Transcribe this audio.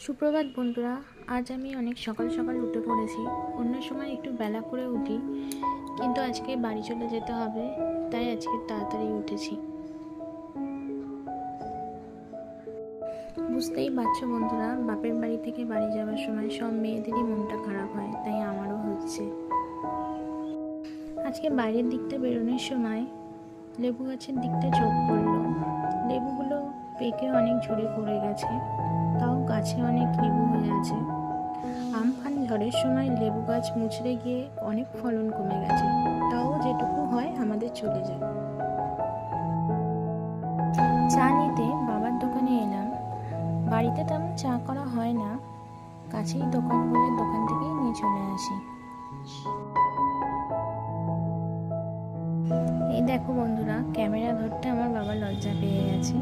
সুপ্রভাত বন্ধুরা। আজ আমি অনেক সকাল সকাল উঠে পড়েছি। অন্য সময় একটু বেলা করে উঠি, কিন্তু আজকে বাড়ি চলে যেতে হবে, তাই আজকে তাড়াতাড়ি উঠেছি। বুঝতেই পারছো বন্ধুরা, বাপের বাড়ি থেকে বাড়ি যাওয়ার সময় সব মেয়েদেরই মনটা খারাপ হয়, তাই আমারও হচ্ছে। আজকে বাইরের দিকটা বেরোনোর সময় লেবু গাছের দিকটা চোখ পড়লো। লেবুগুলো পেকে অনেক ঝরে পড়ে গেছে, তাও গাছে অনেক লেবু হয়ে আছে। আমফান ঝড়ের সময় লেবু গাছ মুচড়ে গিয়ে অনেক ফলন কমে গেছে, তাও যেটুকু হয় আমাদের চলে যায়। চা নিতে বাবার দোকানে এলাম। বাড়িতে তেমন চা করা হয় না, কাছেই দোকান বলে দোকান থেকেই নিয়ে চলে আসি। এই দেখো বন্ধুরা, ক্যামেরা ধরতে আমার বাবা লজ্জা পেয়ে গেছে।